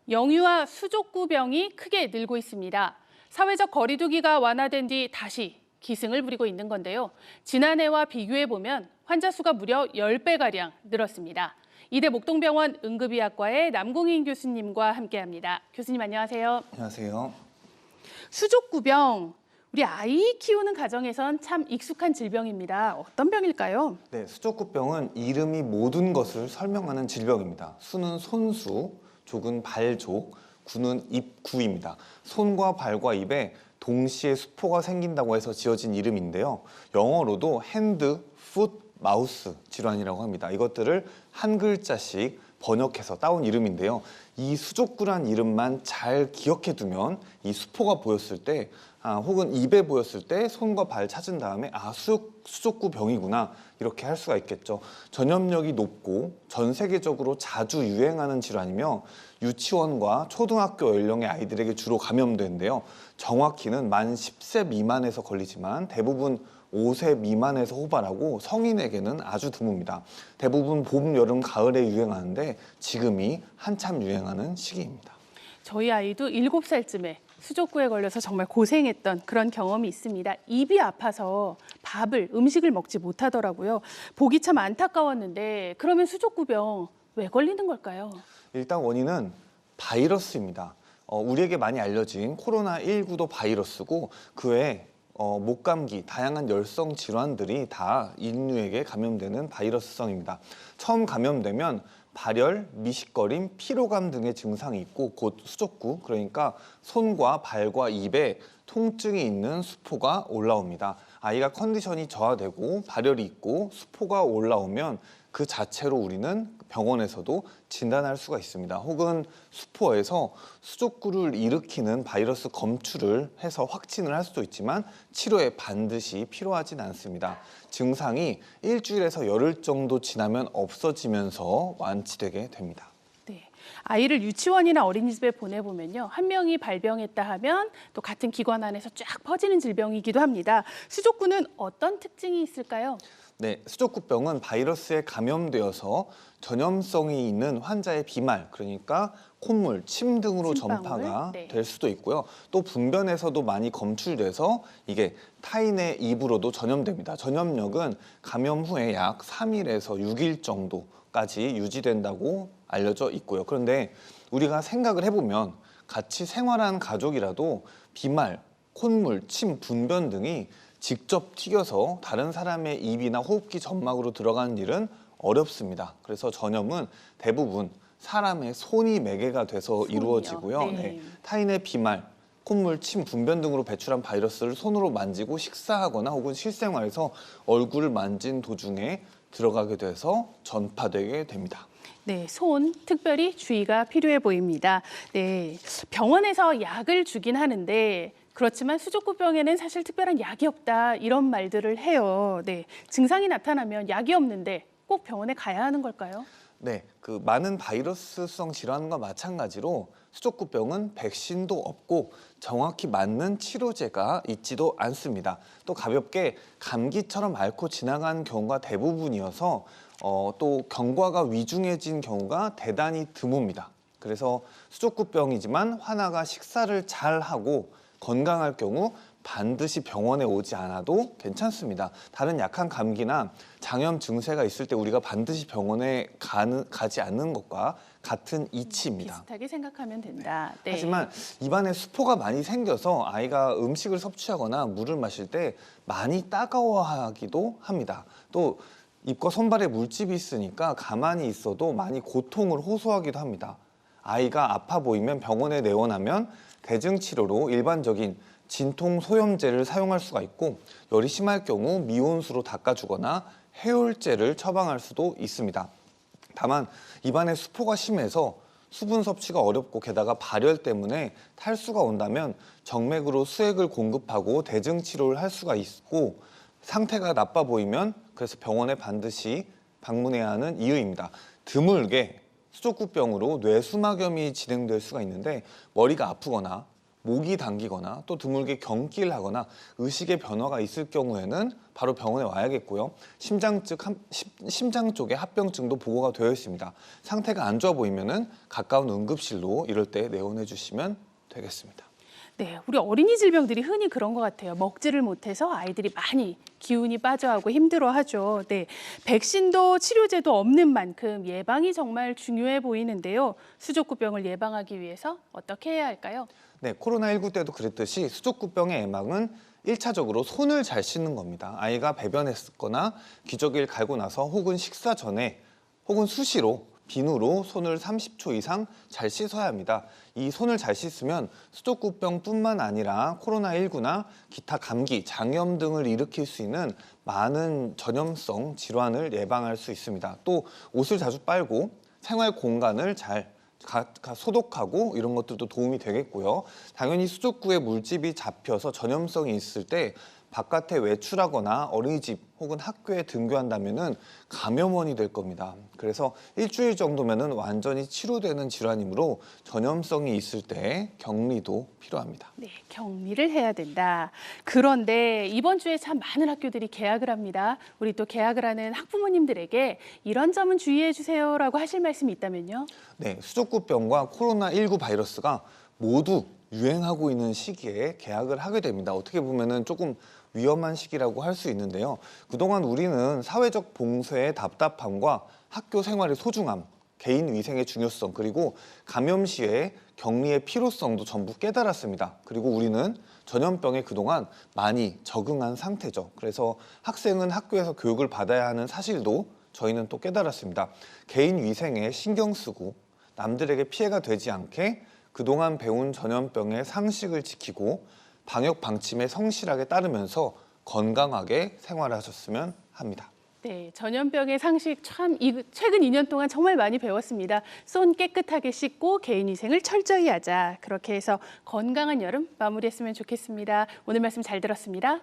영유아 수족구병이 크게 늘고 있습니다. 사회적 거리두기가 완화된 뒤 다시 기승을 부리고 있는 건데요. 지난해와 비교해보면 환자 수가 무려 10배가량 늘었습니다. 이대 목동병원 응급의학과의 남궁인 교수님과 함께합니다. 교수님 안녕하세요. 안녕하세요. 수족구병, 우리 아이 키우는 가정에선 참 익숙한 질병입니다. 어떤 병일까요? 네, 수족구병은 이름이 모든 것을 설명하는 질병입니다. 수는 손수, 족은 발족, 구는 입구입니다. 손과 발과 입에 동시에 수포가 생긴다고 해서 지어진 이름인데요. 영어로도 핸드, 풋, 마우스 질환이라고 합니다. 이것들을 한 글자씩 번역해서 따온 이름인데요. 이 수족구란 이름만 잘 기억해두면 이 수포가 보였을 때 혹은 입에 보였을 때 손과 발 찾은 다음에 수족구 병이구나 이렇게 할 수가 있겠죠. 전염력이 높고 전 세계적으로 자주 유행하는 질환이며 유치원과 초등학교 연령의 아이들에게 주로 감염되는데요. 정확히는 만 10세 미만에서 걸리지만 대부분 5세 미만에서 호발하고 성인에게는 아주 드뭅니다. 대부분 봄, 여름, 가을에 유행하는데 지금이 한참 유행하는 시기입니다. 저희 아이도 7살쯤에 수족구에 걸려서 정말 고생했던 그런 경험이 있습니다. 입이 아파서 음식을 먹지 못하더라고요. 보기 참 안타까웠는데 그러면 수족구병 왜 걸리는 걸까요? 일단 원인은 바이러스입니다. 우리에게 많이 알려진 코로나19도 바이러스고 그 외에 목감기, 다양한 열성 질환들이 다 인류에게 감염되는 바이러스성입니다. 처음 감염되면 발열, 미식거림, 피로감 등의 증상이 있고 곧 수족구, 그러니까 손과 발과 입에 통증이 있는 수포가 올라옵니다. 아이가 컨디션이 저하되고 발열이 있고 수포가 올라오면 그 자체로 우리는 병원에서도 진단할 수가 있습니다. 혹은 수포에서 수족구를 일으키는 바이러스 검출을 해서 확진을 할 수도 있지만 치료에 반드시 필요하진 않습니다. 증상이 일주일에서 열흘 정도 지나면 없어지면서 완치되게 됩니다. 네, 아이를 유치원이나 어린이집에 보내보면요. 한 명이 발병했다 하면 또 같은 기관 안에서 쫙 퍼지는 질병이기도 합니다. 수족구는 어떤 특징이 있을까요? 네, 수족구병은 바이러스에 감염되어서 전염성이 있는 환자의 비말, 그러니까 콧물, 침 등으로 침방울, 전파가 네. 될 수도 있고요. 또 분변에서도 많이 검출돼서 이게 타인의 입으로도 전염됩니다. 전염력은 감염 후에 약 3일에서 6일 정도까지 유지된다고 알려져 있고요. 그런데 우리가 생각을 해보면 같이 생활한 가족이라도 비말, 콧물, 침, 분변 등이 직접 튀겨서 다른 사람의 입이나 호흡기 점막으로 들어가는 일은 어렵습니다. 그래서 전염은 대부분 사람의 손이 매개가 돼서 손이요? 이루어지고요. 네. 네, 타인의 비말, 콧물, 침, 분변 등으로 배출한 바이러스를 손으로 만지고 식사하거나 혹은 실생활에서 얼굴을 만진 도중에 들어가게 돼서 전파되게 됩니다. 네, 손 특별히 주의가 필요해 보입니다. 네, 병원에서 약을 주긴 하는데 그렇지만 수족구병에는 사실 특별한 약이 없다 이런 말들을 해요. 네, 증상이 나타나면 약이 없는데 꼭 병원에 가야 하는 걸까요? 네, 그 많은 바이러스성 질환과 마찬가지로 수족구병은 백신도 없고 정확히 맞는 치료제가 있지도 않습니다. 또 가볍게 감기처럼 앓고 지나간 경우가 대부분이어서 또 경과가 위중해진 경우가 대단히 드뭅니다. 그래서 수족구병이지만 환자가 식사를 잘 하고 건강할 경우 반드시 병원에 오지 않아도 괜찮습니다. 다른 약한 감기나 장염 증세가 있을 때 우리가 반드시 병원에 가지 않는 것과 같은 이치입니다. 비슷하게 생각하면 된다. 네. 하지만 입안에 수포가 많이 생겨서 아이가 음식을 섭취하거나 물을 마실 때 많이 따가워하기도 합니다. 또 입과 손발에 물집이 있으니까 가만히 있어도 많이 고통을 호소하기도 합니다. 아이가 아파 보이면 병원에 내원하면 대증치료로 일반적인 진통 소염제를 사용할 수가 있고 열이 심할 경우 미온수로 닦아주거나 해열제를 처방할 수도 있습니다. 다만 입안에 수포가 심해서 수분 섭취가 어렵고 게다가 발열 때문에 탈수가 온다면 정맥으로 수액을 공급하고 대증치료를 할 수가 있고 상태가 나빠 보이면 그래서 병원에 반드시 방문해야 하는 이유입니다. 드물게 수족구병으로 뇌수막염이 진행될 수가 있는데 머리가 아프거나 목이 당기거나 또 드물게 경기를 하거나 의식의 변화가 있을 경우에는 바로 병원에 와야겠고요. 심장 쪽에 합병증도 보고가 되어 있습니다. 상태가 안 좋아 보이면은 가까운 응급실로 이럴 때 내원해 주시면 되겠습니다. 네, 우리 어린이 질병들이 흔히 그런 것 같아요. 먹지를 못해서 아이들이 많이 기운이 빠져하고 힘들어하죠. 네, 백신도 치료제도 없는 만큼 예방이 정말 중요해 보이는데요. 수족구병을 예방하기 위해서 어떻게 해야 할까요? 네, 코로나19 때도 그랬듯이 수족구병의 예방은 1차적으로 손을 잘 씻는 겁니다. 아이가 배변했거나 기저귀를 갈고 나서 혹은 식사 전에 혹은 수시로 비누로 손을 30초 이상 잘 씻어야 합니다. 이 손을 잘 씻으면 수족구병뿐만 아니라 코로나19나 기타 감기, 장염 등을 일으킬 수 있는 많은 전염성 질환을 예방할 수 있습니다. 또 옷을 자주 빨고 생활 공간을 잘 소독하고 이런 것들도 도움이 되겠고요. 당연히 수족구에 물집이 잡혀서 전염성이 있을 때 바깥에 외출하거나 어린이집 혹은 학교에 등교한다면은 감염원이 될 겁니다. 그래서 일주일 정도면은 완전히 치료되는 질환이므로 전염성이 있을 때 격리도 필요합니다. 네, 격리를 해야 된다. 그런데 이번 주에 참 많은 학교들이 개학을 합니다. 우리 또 개학을 하는 학부모님들에게 이런 점은 주의해 주세요라고 하실 말씀이 있다면요? 네, 수족구병과 코로나19 바이러스가 모두 유행하고 있는 시기에 개학을 하게 됩니다. 어떻게 보면은 조금 위험한 시기라고 할 수 있는데요. 그동안 우리는 사회적 봉쇄의 답답함과 학교 생활의 소중함, 개인 위생의 중요성, 그리고 감염 시에 격리의 필요성도 전부 깨달았습니다. 그리고 우리는 전염병에 그동안 많이 적응한 상태죠. 그래서 학생은 학교에서 교육을 받아야 하는 사실도 저희는 또 깨달았습니다. 개인 위생에 신경 쓰고 남들에게 피해가 되지 않게 그동안 배운 전염병의 상식을 지키고 방역 방침에 성실하게 따르면서 건강하게 생활하셨으면 합니다. 네, 전염병의 상식 참 최근 2년 동안 정말 많이 배웠습니다. 손 깨끗하게 씻고 개인 위생을 철저히 하자. 그렇게 해서 건강한 여름 마무리했으면 좋겠습니다. 오늘 말씀 잘 들었습니다.